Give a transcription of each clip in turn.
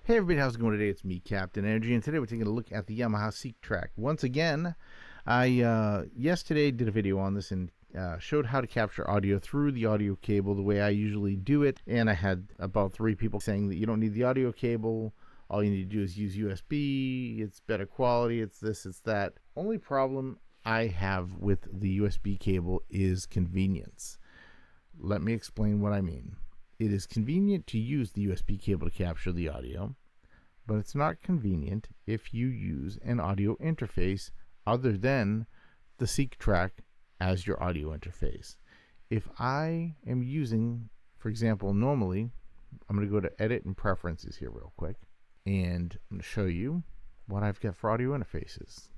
Hey everybody, how's it going today? It's me, Captain Energy, and today we're taking a look at the Yamaha SEQTRak. Once again, I yesterday did a video on this and showed how to capture audio through the audio cable the way I usually do it, and I had about 3 people saying that you don't need the audio cable, all you need to do is use USB, it's better quality, it's this, it's that. Only problem I have with the USB cable is convenience. Let me explain what I mean. It is convenient to use the USB cable to capture the audio, but it's not convenient if you use an audio interface other than the SEQTRak as your audio interface. If I am using, for example, normally, I'm going to go to Edit and Preferences here real quick, and I'm going to show you what I've got for audio interfaces.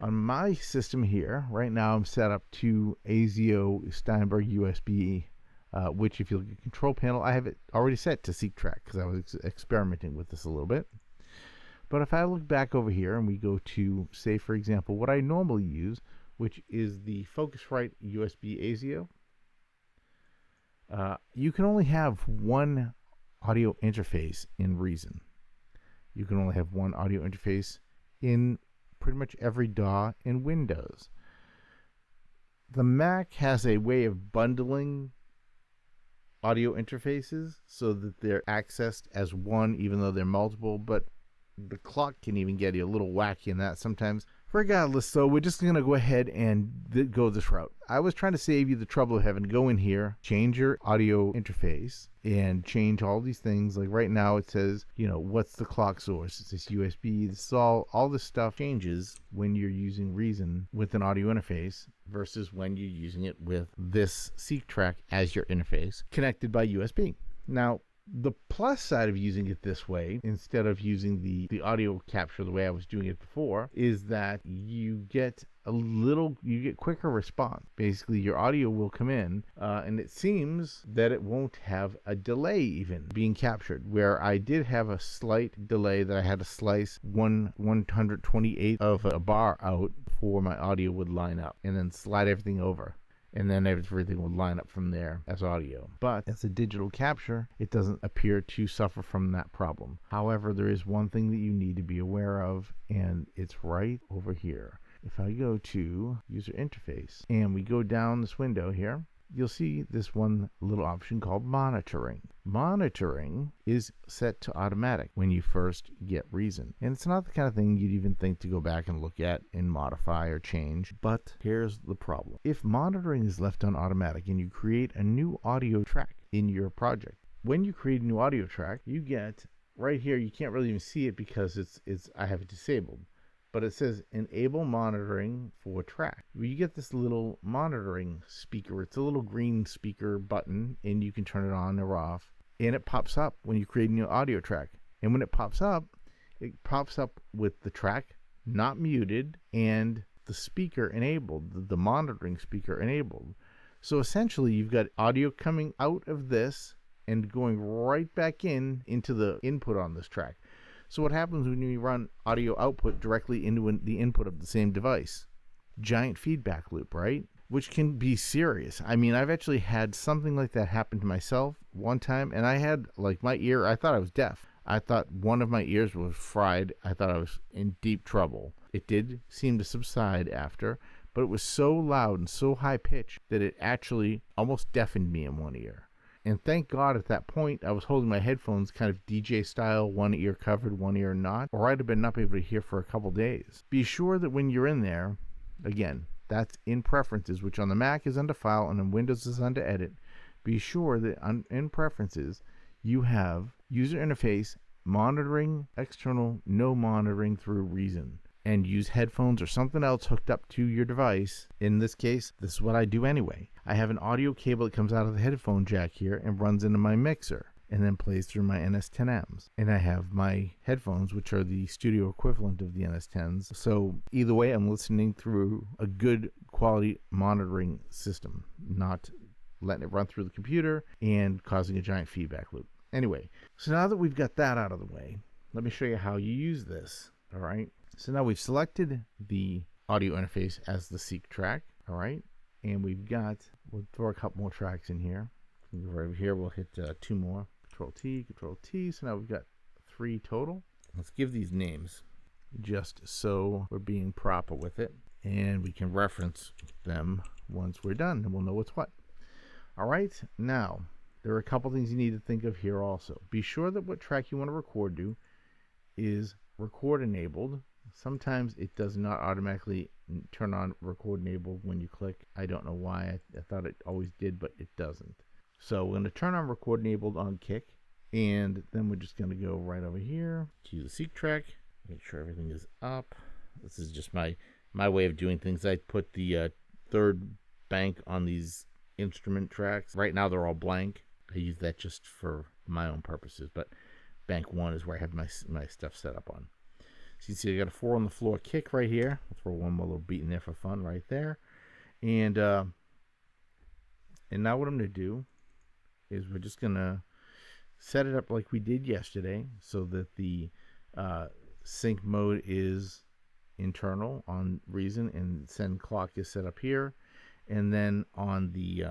On my system here, right now I'm set up to ASIO Steinberg USB, which if you look at control panel, I have it already set to SEQTRak because I was experimenting with this a little bit. But if I look back over here and we go to, say for example, what I normally use, which is the Focusrite USB ASIO, you can only have one audio interface in Reason. You can only have one audio interface in pretty much every DAW in Windows. The Mac has a way of bundling audio interfaces so that they're accessed as one even though they're multiple, but the clock can even get you a little wacky in that sometimes. Regardless, so we're just going to go ahead and go this route. I was trying to save you the trouble of having to go in here, change your audio interface, and change all these things. Like right now it says, you know, what's the clock source? It's this USB. This is all this stuff changes when you're using Reason with an audio interface versus when you're using it with this SEQTRak as your interface connected by USB. Now, the plus side of using it this way, instead of using the audio capture the way I was doing it before, is that you get quicker response. Basically, your audio will come in, and it seems that it won't have a delay even being captured, where I did have a slight delay that I had to slice 1/128th of a bar out before my audio would line up, and then slide everything over. And then everything would line up from there as audio. But as a digital capture, it doesn't appear to suffer from that problem. However, there is one thing that you need to be aware of, and it's right over here. If I go to User Interface, and we go down this window here, you'll see this one little option called Monitoring. Monitoring is set to automatic when you first get Reason. And it's not the kind of thing you'd even think to go back and look at and modify or change. But here's the problem. If monitoring is left on automatic and you create a new audio track in your project, when you create a new audio track, you get right here, you can't really even see it because I have it disabled. But it says enable monitoring for track. You get this little monitoring speaker. It's a little green speaker button, and you can turn it on or off. And it pops up when you create a new audio track. And when it pops up with the track not muted and the speaker enabled, the monitoring speaker enabled. So essentially, you've got audio coming out of this and going right back into the input on this track. So what happens when you run audio output directly into the input of the same device? Giant feedback loop, right? Which can be serious. I mean, I've actually had something like that happen to myself one time, and I had, like, my ear, I thought I was deaf. I thought one of my ears was fried. I thought I was in deep trouble. It did seem to subside after, but it was so loud and so high pitched that it actually almost deafened me in one ear. And thank God at that point I was holding my headphones kind of DJ style, one ear covered, one ear not, or I'd have been not able to hear for a couple days. Be sure that when you're in there, again, that's in Preferences, which on the Mac is under File and on Windows is under Edit. Be sure that in Preferences you have User Interface, Monitoring, External, No Monitoring through Reason. And use headphones or something else hooked up to your device. In this case, this is what I do anyway. I have an audio cable that comes out of the headphone jack here and runs into my mixer and then plays through my NS10Ms. And I have my headphones, which are the studio equivalent of the NS10s. So either way, I'm listening through a good quality monitoring system, not letting it run through the computer and causing a giant feedback loop. Anyway, so now that we've got that out of the way, let me show you how you use this. All right. So now we've selected the audio interface as the SEQTRak, all right? And we'll throw a couple more tracks in here. Over here, we'll hit 2 more. Control T, Control T. So now we've got 3 total. Let's give these names just so we're being proper with it, and we can reference them once we're done, and we'll know what's what. All right, now there are a couple things you need to think of here also. Be sure that what track you want to record to is record enabled. Sometimes it does not automatically turn on record enabled when you click. I don't know why. I thought it always did, but it doesn't. So we're going to turn on record enabled on kick, and then we're just going to go right over here to the SEQTRAK. Make sure everything is up. This is just my way of doing things. I put the third bank on these instrument tracks. Right now they're all blank. I use that just for my own purposes, but bank 1 is where I have my stuff set up on. So you see I got a 4 on the floor kick right here. I'll throw one more little beat in there for fun right there. And now what I'm going to do is we're just going to set it up like we did yesterday so that the sync mode is internal on Reason and send clock is set up here. And then on the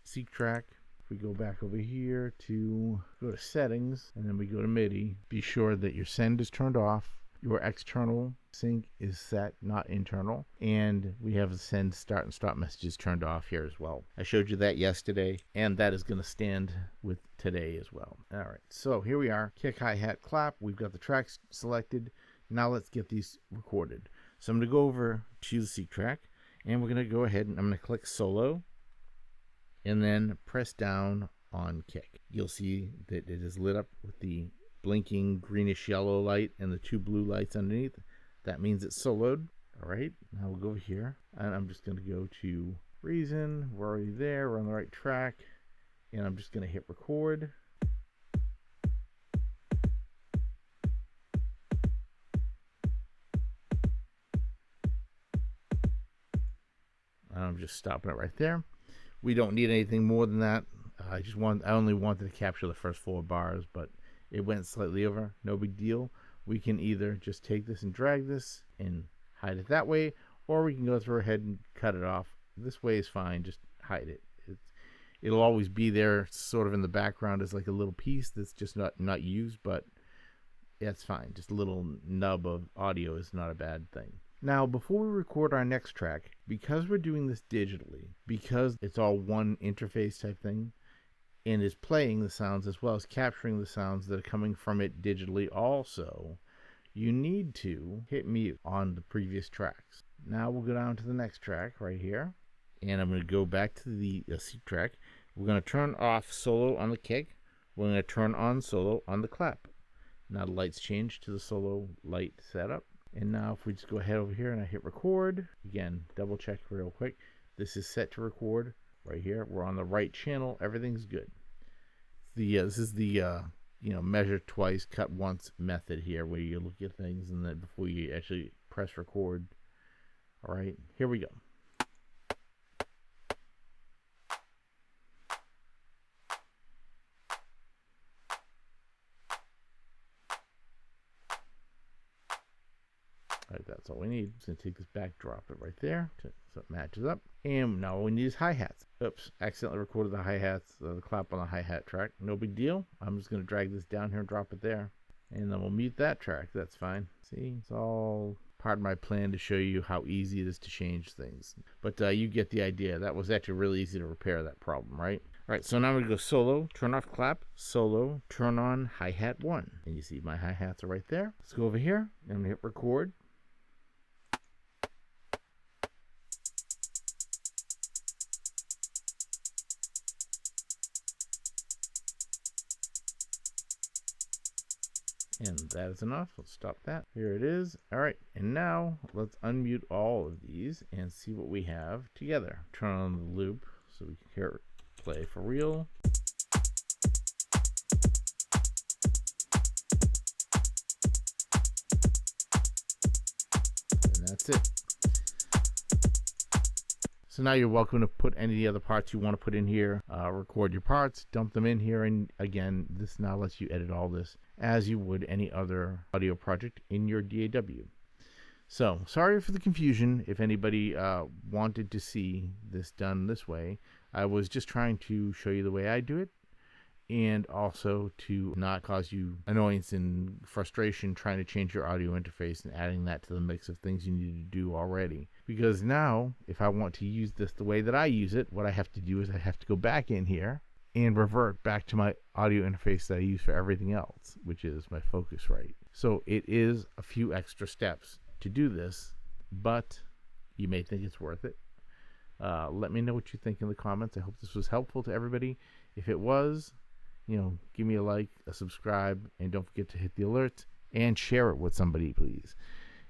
SEQTRAK, if we go back over here to go to settings and then we go to MIDI, be sure that your send is turned off, your external sync is set, not internal, and we have the send start and stop messages turned off here as well. I showed you that yesterday, and that is going to stand with today as well. All right, so here we are, kick, hi-hat, clap. We've got the tracks selected. Now let's get these recorded. So I'm going to go over to the SEQTRAK, and we're going to go ahead and I'm going to click solo and then press down on kick. You'll see that it is lit up with the blinking greenish yellow light and the 2 blue lights underneath. That means it's soloed. All right, now we'll go over here and I'm just going to go to Reason. We're already there, we're on the right track, and I'm just going to hit record. I'm just stopping it right there. We don't need anything more than that. I only wanted to capture the first 4 bars, but it went slightly over. No big deal. We can either just take this and drag this and hide it that way, or we can go through ahead and cut it off. This way is fine. Just hide it. It'll always be there, sort of in the background as like a little piece that's just not used, but that's fine. Just a little nub of audio is not a bad thing. Now, before we record our next track, because we're doing this digitally, because it's all one interface type thing, and is playing the sounds as well as capturing the sounds that are coming from it digitally also, you need to hit mute on the previous tracks. Now we'll go down to the next track right here, and I'm going to go back to the SEQTRAK. We're going to turn off solo on the kick. We're going to turn on solo on the clap. Now the lights change to the solo light setup. And now if we just go ahead over here and I hit record, again, double check real quick. This is set to record right here. We're on the right channel. Everything's good. This is the measure twice, cut once method here, where you look at things and then before you actually press record. All right, here we go. All right, that's all we need. Just gonna take this back, drop it right there so it matches up. And now all we need is hi-hats. Oops, accidentally recorded the hi-hats, the clap on the hi-hat track. No big deal. I'm just gonna drag this down here and drop it there. And then we'll mute that track, that's fine. See, it's all part of my plan to show you how easy it is to change things. But you get the idea. That was actually really easy to repair that problem, right? All right, so now I'm gonna go solo, turn off clap, solo, turn on hi-hat 1. And you see my hi-hats are right there. Let's go over here, and I'm gonna hit record. And that is enough. Let's stop that. Here it is. All right, and now let's unmute all of these and see what we have together. Turn on the loop so we can hear it play for real. And that's it. So now you're welcome to put any of the other parts you want to put in here, record your parts, dump them in here, and again, this now lets you edit all this as you would any other audio project in your DAW. So, sorry for the confusion if anybody wanted to see this done this way. I was just trying to show you the way I do it, and also to not cause you annoyance and frustration trying to change your audio interface and adding that to the mix of things you need to do already. Because now, if I want to use this the way that I use it, what I have to do is I have to go back in here and revert back to my audio interface that I use for everything else, which is my Focusrite. So it is a few extra steps to do this, but you may think it's worth it. Let me know what you think in the comments. I hope this was helpful to everybody. If it was, give me a like, a subscribe, and don't forget to hit the alert and share it with somebody, please.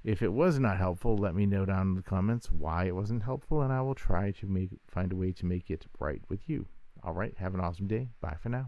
If it was not helpful, let me know down in the comments why it wasn't helpful, and I will try to find a way to make it right with you. All right, have an awesome day. Bye for now.